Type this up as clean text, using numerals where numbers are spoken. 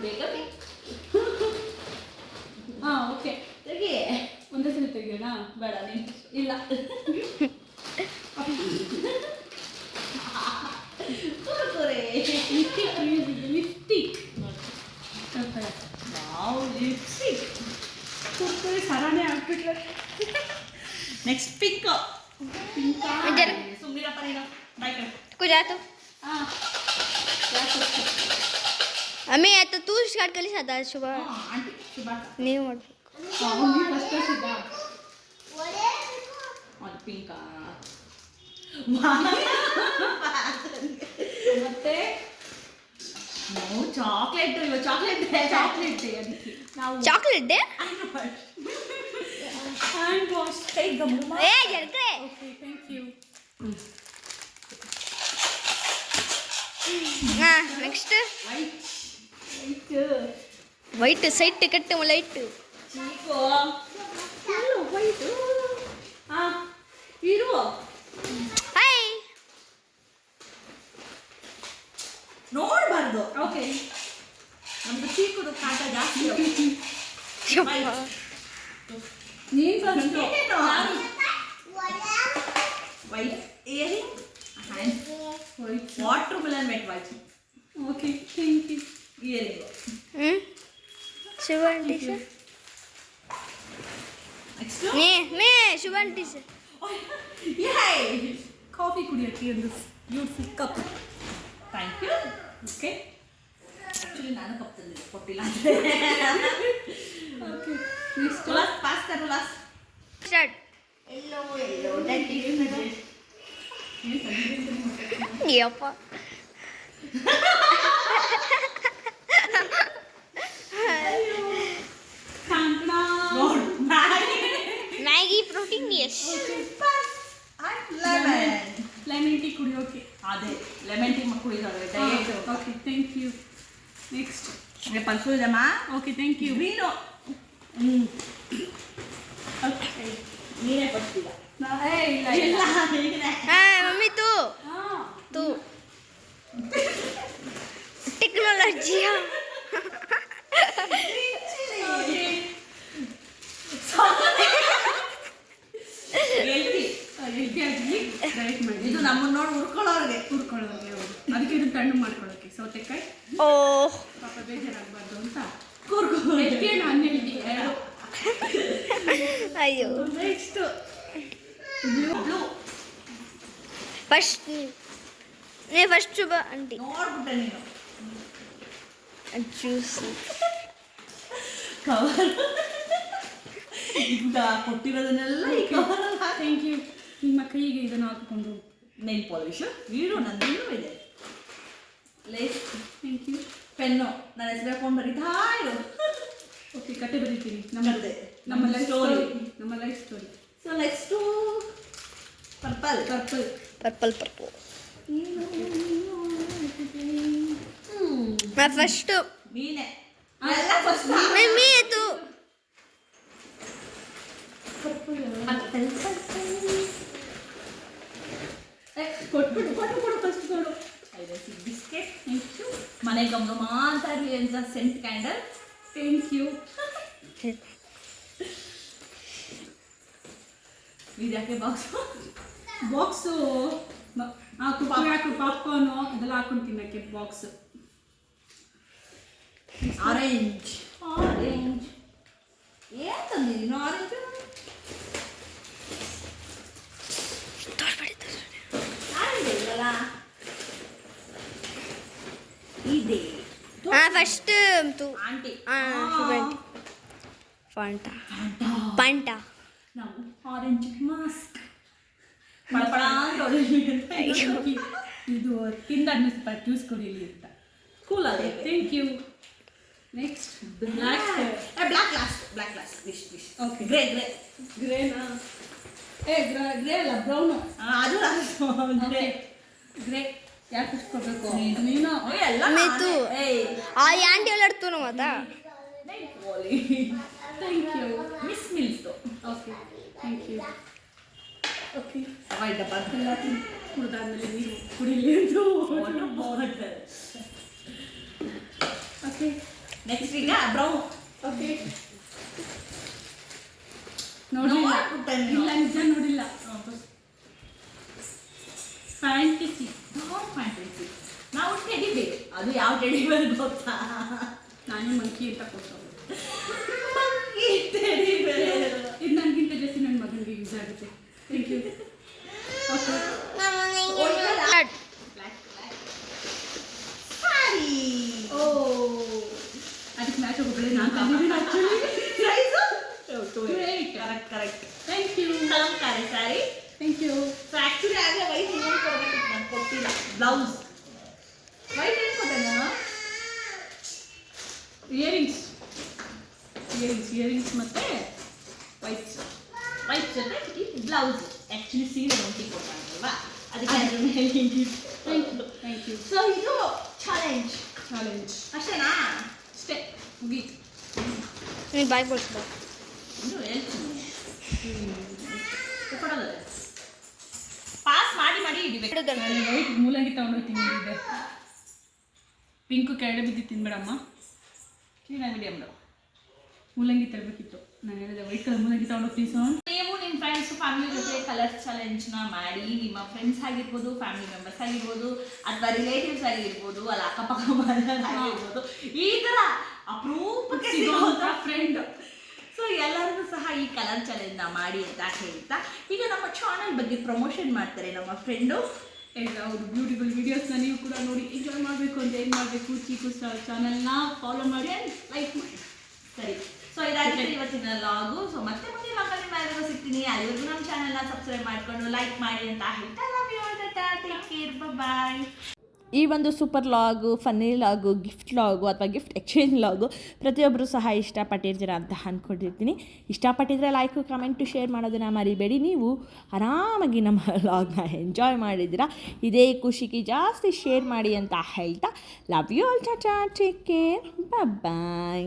ಬೇಗ ಓಕೆ ತೆಗಿ. ಒಂದೇ ಸಲ ತೆಗಿಯೋಣ. ಬೇಡ ನೀನು ಇಲ್ಲ Kurkure lipstick wow lipstick Kurkure ಸರಾನೇ ಆಗ್ಬಿಟ್ರೆ. ನೆಕ್ಸ್ಟ್ ಪಿಂಕ್ इधर ಸುಮ್ಮನಿರಪ್ಪ ನೀನು ಬಾಯ್ ಕಡೆ कुछ आ तो ಹಾಂ हमें आता तू स्टार्ट कर सकता सुबह ಆಂಟಿ ಶುಭಾಕ नहीं मोड़ ಅವನಿಗೆ ಫಸ್ಟ್ ಕಳಿಸಿದ್ದ. ಅದು ಪಿಂಕ ಮತ್ತೆ ಚಾಕ್ಲೇಟ್ ಇವ ಚಾಕ್ಲೇಟ್ ಚಾಕ್ಲೇಟ್ ಅದಕ್ಕೆ ನಾವು चॉकलेट दे ಹ್ಯಾಂಡ್ ವಾಶ್. ಕೈ ಗಮ್ಮು ए जरकरे ಓಕೆ ಥ್ಯಾಂಕ್ ಯು. हां next white white side ticket light ಚೀಕೋ ಎಲ್ಲೋ ವೈಟು. ಹಾಂ ಇರು हाय ನೋಡಬಾರ್ದು ಓಕೆ. ನಮ್ದು ಚೀಕುದು ಕಾಟ ಜಾಸ್ತಿ ನೀನು first. White earring hand white. Water melon wet white okay thank you. Earring सुबह आंटी से ನೆಕ್ಸ್ಟ್ मैं सुबह आंटी से ಕಾಫಿ ಕುಡಿಯೋಕ್ಕೆ ಒಂದು beautiful cup. Thank you okay actually ನಾನು ಕಪ್ ತಂದಿದ್ದೆ ಕೊಟ್ಟಿಲ್ಲ ಅಂದರೆ ಓಕೆ ನೆಕ್ಸ್ಟ್. ತುಲಾಸ್ ಪಾಸ್ ಕರು ಲಾಸ್ स्टार्ट ಎಲ್ಲೋ ಎಲ್ಲೋ ಡಂಡಿ ये अपा ಕಾಂಕಣ. ನೋಡು Maggi protein yes lemon lemon tea ಕುಡಿಯೋಕೆ. ಅದೇ ಲೆಮನ್ ಟೀ ಮಕ್ಕಳು ಇದ್ದಾವೆ diet okay thank you. Next. ಪಲ್ಸೂದಮ್ಮ okay thank you. Green ನೀನೇ ಕೊಡ್ತೀರ ಇಲ್ಲ ಇಲ್ಲ ಇಲ್ಲ. ನೀನೇ हाँ मम्मी तू ಹಾಂ तू टेक्नोलॉजी ಓಕೆ ಹೆಲ್ತಿ ಹೆಲ್ತಿಯಾಗಿ ಡಯಟ್ ಮಾಡಿ. ಇದು ನಮ್ಮನ್ನ ನೋಡಿ ಹುರ್ಕೊಳ್ಳೋರಿಗೆ ಕೂರ್ಕೊಳ್ಳೋಕೆ ಹೌದು. ಅದಕ್ಕೆ ಇದು ತಣ್ಣು ಮಾಡ್ಕೊಳ್ಳೋಕೆ ಸೌತೆಕಾಯಿ ओह ಪಾಪ ಬೇಜಾರಾಗಬಾರ್ದು ಅಂತ. ಕೂರ್ಕೊ ಹೆಲ್ತಿ ಆ್ಯಂಡ್ ಅನ್ಹೆಲ್ತಿ ಎರಡು. अयो ನೆಕ್ಸ್ಟ್ ಬ್ಲೂ फर्स्ट नहीं फर्स्ट सुबह आंटी ನೋಡ್ಬಿಟ್ಟೆ ನೀನು जूस ಕವರ್ ಈಗ ಕೊಟ್ಟಿರೋದನ್ನೆಲ್ಲ ಈ ಕವರ್ ಥ್ಯಾಂಕ್ ಯು. ನಿಮ್ಮ ಕೈಗೆ ಇದನ್ನು ಹಾಕಿಕೊಂಡು ನೈಲ್ ಪಾಲಿಶ್ ವೀಡು ನಂದಿನ್ನೂ ಇದೆ ಲೇಸ್ ಥ್ಯಾಂಕ್ ಯು. ಪೆನ್ನು ನನ್ನ ಹೆಸರು ಹಾಕೊಂಡು ಬರೀತಾ ಇರು ಓಕೆ ಕತೆ ಬರೀತೀನಿ. ನಮ್ಮ ಕತೆ. ನಮ್ಮ ಲೈಫ್ Story. ಸ್ಟೋರಿ. ನಮ್ಮ life story. So next purple purple. Purple purple मैं फर्स्ट ನೀನೆ ಎಲ್ಲ ಫಸ್ಟ್ मम्मी तू ಕೊಟ್ಬಿಡು ಕೊಟ್ಟು ಕೊಡು ಫಸ್ಟ್ ಕೊಡು. ಬಿಸ್ಕೆಟ್ ಮನೆ ಗಮ ಅಂತ ಇರಲಿ ಅಂತ ಸೆಂಟ್ ಕ್ಯಾಂಡಲ್ ಥ್ಯಾಂಕ್ ಯು. ಇದ್ಯಾಕೆ ಬಾಕ್ಸ್ ಬಾಕ್ಸು ಕುರ್ಕುರೆ ಹಾಕು ಪಾಪ್ಕಾರ್ನು ಅದೆಲ್ಲ ಹಾಕೊಂಡು ತಿನ್ನಕ್ಕೆ ಬಾಕ್ಸ್. ಆರೆಂಜ್ ಆರೆಂಜ್ ಏನು ತಂದಿದ್ದೀನೋ ಆರೆಂಜ್ ಆರೆಂಜ್ ಇಲ್ಲಲ್ಲ ಇದೆ हाँ फर्स्ट तू ಆಂಟಿ हाँ सुबह आंटी फांटा पांटा ನಾವು ಆರೆಂಜ್ ಮಾಸ್ಕ್ ಪಳಪಳ ಅಂತ ಹೊಡೆದ್ವಿ. ಇದು ತಿಂದಾದ್ಮೇಲೆ ಸ್ವಲ್ಪ ಜ್ಯೂಸ್ ಕುಡಿಯಲಿ ಅಂತ. ಕೂಲ್ ಅದೇ thank you. Next black. Black glass wish okay grey grey ಗ್ರೇನಾ? ಗ್ರೇ ಅಲ್ಲ ಬ್ರೌನು. ಅದು ಓಕೆ ಗ್ರೇ. ಯಾಕೆ ಇಷ್ಟು ಕೊಡಬೇಕು ನೀನು? ಎಲ್ಲ मैं तू ಏಯ್ आ आंटी वाला तू ना मता thank you. Miss meals okay thank you. Okay white ಡಬ್ಬ ಎಲ್ಲ ಕುಡ್ದಾದ್ಮೇಲೆ ನೀರು ಕುಡಿಲಿ ಅಂತ. ವಾಟರ್ ಬಾಟಲ್ ಓಕೆ ನೆಕ್ಸ್ಟ್ ಈಗ ಬ್ರೌನ್. ಓಕೆ ನೋಡಿಲ್ಲ ಇಲ್ಲ ನಿಜ ನೋಡಿಲ್ಲ ಫ್ಯಾಂಟಸಿ ಫ್ಯಾಂಟಸಿ. ನಾವು ಟೆಡಿ ಬೇರ್. ಅದು ಯಾವ ಟೆಡಿ ಬೇರ್ ಗೊತ್ತಾ? ನಾನೇ ಮಂಕಿ ಅಂತ ಕೊಟ್ಟು ಮಂಕಿ ಟೆಡಿ ಬೇರ್. ಇದು ನನಗಿಂತ ಜಾಸ್ತಿ ನನ್ನ ಮಗನಿಗೆ ಯೂಸ್ ಆಗುತ್ತೆ. Thank you. ಓಕೆ ಓ ಅದಕ್ಕೆ ಮ್ಯಾಚ್ ಹೋಗಬೇಡಿ ನಾನು ತಂದಿದ್ದೀನಿ actually. Great. Correct. Thank you. Kalamkari sari. Thank you. So actually ಆಗಲೇ ವೈಟ್ ಇನ್ನೊಂದು ಕೊಡಬೇಕಿತ್ತು, ನಾನು ಕೊಟ್ಟಿಲ್ಲ. ಬ್ಲೌಸ್ ವೈಟ್ ಏನು ಕೊಟ್ಟೆ ನಾನು? ಇಯರಿಂಗ್ಸ್ ಮತ್ತು ವೈಟ್ ಜೊತೆ ಈ ಬ್ಲೌಸ್. ಆ್ಯಕ್ಚುಲಿ ಸೀರೆ ಒಂಟಿ ಕೊಟ್ಟಲ್ವಾ, ಅದಕ್ಕೆ ಅದ್ರ ಮೇಲೆ ಥ್ಯಾಂಕ್ ಯು. ಸೊ ಇದು ಚಾಲೆಂಜ್ ಅಷ್ಟೇನಾ? ಅಷ್ಟೇ ಮುಗೀತು. ನೀನು ಬಾಯ್ ಬೋಲ್ಸ್ಬಾ. ಇದು ಹೇಳ್ತೀನಿ ಕೊಡೋದು ಪಾಸ್ ಮಾಡಿ ಇಡಬೇಕು. ವೈಟ್ ಮೂಲಂಗಿ ತೊಗೊಂಡೋಗ್ತೀನಿ. ಇದೆ ಪಿಂಕು ಕೆಳಗೆ ಬಿದ್ದು ತಿನ್ಬೇಡಮ್ಮ. ಮೀಡಿಯಮ್ ಮೂಲಂಗಿ ತರಬೇಕಿತ್ತು. ನಾನು ಹೇಳಿದೆ ವೈಟ್ ಕಲರ್ ಮೂಲಂಗಿ ತೊಗೊಂಡೋಗ್ತೀನಿ. ಸೊ ನೀವು ನಿಮ್ಮ ಫ್ರೆಂಡ್ಸ್ ಫ್ಯಾಮಿಲಿ ಜೊತೆ ಕಲರ್ ಚಾಲೆಂಜ್ನ ಮಾಡಿ, ನಿಮ್ಮ ಫ್ರೆಂಡ್ಸ್ ಆಗಿರ್ಬೋದು, ಫ್ಯಾಮಿಲಿ ಮೆಂಬರ್ಸ್ ಆಗಿರ್ಬೋದು, ಅಥವಾ ರಿಲೇಟಿವ್ಸ್ ಆಗಿರ್ಬೋದು, ಅಲ್ಲ ಅಕ್ಕಪಕ್ಕ ಆಗಿರ್ಬೋದು, ಈ ಥರ ಅಪರೂಪಕ್ಕೆ ಸಿಗುವಂಥ ಫ್ರೆಂಡ್. ಸೊ ಎಲ್ಲರಿಗೂ ಸಹ ಈ ಕಲರ್ ಚಾಲೆಂಜ್ನ ಮಾಡಿ ಅಂತ ಹೇಳ್ತಾ, ಈಗ ನಮ್ಮ ಚಾನಲ್ ಬಗ್ಗೆ ಪ್ರಮೋಷನ್ ಮಾಡ್ತಾರೆ ನಮ್ಮ ಫ್ರೆಂಡು. ಅವರು ಬ್ಯೂಟಿಫುಲ್ ವೀಡಿಯೋಸ್ನ ನೀವು ಕೂಡ ನೋಡಿ ಎಂಜಾಯ್ ಮಾಡಬೇಕು ಅಂತ ಏನು ಮಾಡಬೇಕು, ಚೀಕು ಸ್ಟಾರ್ ಚಾನಲ್ನ ಫಾಲೋ ಮಾಡಿ ಆ್ಯಂಡ್ ಲೈಕ್ ಮಾಡಿ. ಸರಿ, ಸೊ ಇದಾಗಿದೆ ಇವತ್ತಿನ ಲಾಗು. ಸೊ ಮತ್ತೆ ಮುಂದಿನ ಲಾಗಲ್ಲಿ ನಾನು ಸಿಗ್ತೀನಿ. ಅಲ್ಲಿವರೆಗೂ ನಮ್ಮ ಚಾನಲ್ನ ಸಬ್ಸ್ಕ್ರೈಬ್ ಮಾಡಿಕೊಂಡು ಲೈಕ್ ಮಾಡಿ ಅಂತ ಹೇಳ್ತಾ love you all. Take care, bye. ಈ ಒಂದು super log, funny log, gift log ಅಥವಾ ಗಿಫ್ಟ್ ಎಕ್ಸ್ಚೇಂಜ್ ಲಾಗು ಪ್ರತಿಯೊಬ್ಬರು ಸಹ ಇಷ್ಟಪಟ್ಟಿರ್ತೀರ ಅಂತ ಅಂದ್ಕೊಂಡಿರ್ತೀನಿ. ಇಷ್ಟಪಟ್ಟಿದ್ರೆ ಲೈಕು, ಕಮೆಂಟು, ಶೇರ್ ಮಾಡೋದನ್ನು ಮರಿಬೇಡಿ. ನೀವು ಆರಾಮಾಗಿ ನಮ್ಮ ಲಾಗ್ನ ಎಂಜಾಯ್ ಮಾಡಿದ್ದೀರಾ. ಇದೇ ಖುಷಿಗೆ ಜಾಸ್ತಿ ಶೇರ್ ಮಾಡಿ ಅಂತ ಹೇಳ್ತಾ love you all. Tata, take care, bye.